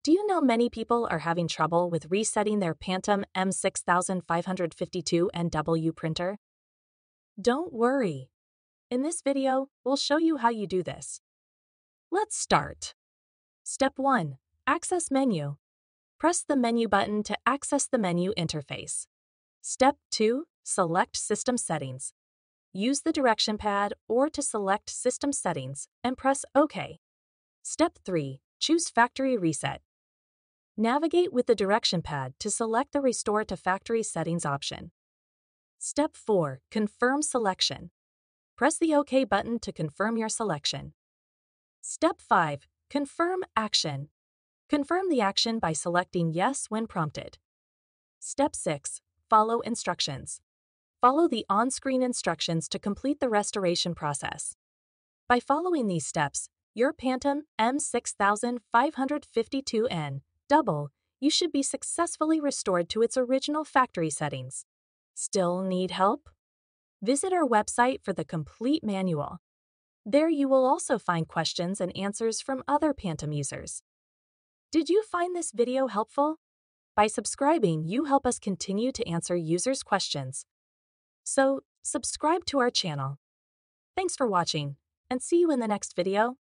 Do you know many people are having trouble with resetting their Pantum M6552NW printer? Don't worry. In this video, we'll show you how you do this. Let's start. Step 1. Access menu. Press the menu button to access the menu interface. Step 2. Select System Settings. Use the direction pad or to select System Settings and press OK. Step 3. Choose Factory Reset. Navigate with the direction pad to select the Restore to Factory Settings option. Step 4. Confirm selection. Press the OK button to confirm your selection. Step 5. Confirm action. Confirm the action by selecting Yes when prompted. Step 6. Follow instructions. Follow the on-screen instructions to complete the restoration process. By following these steps, your Pantum M6552NW, you should be successfully restored to its original factory settings. Still need help? Visit our website for the complete manual. There you will also find questions and answers from other Pantum users. Did you find this video helpful? By subscribing, you help us continue to answer users' questions. So, subscribe to our channel. Thanks for watching, and see you in the next video.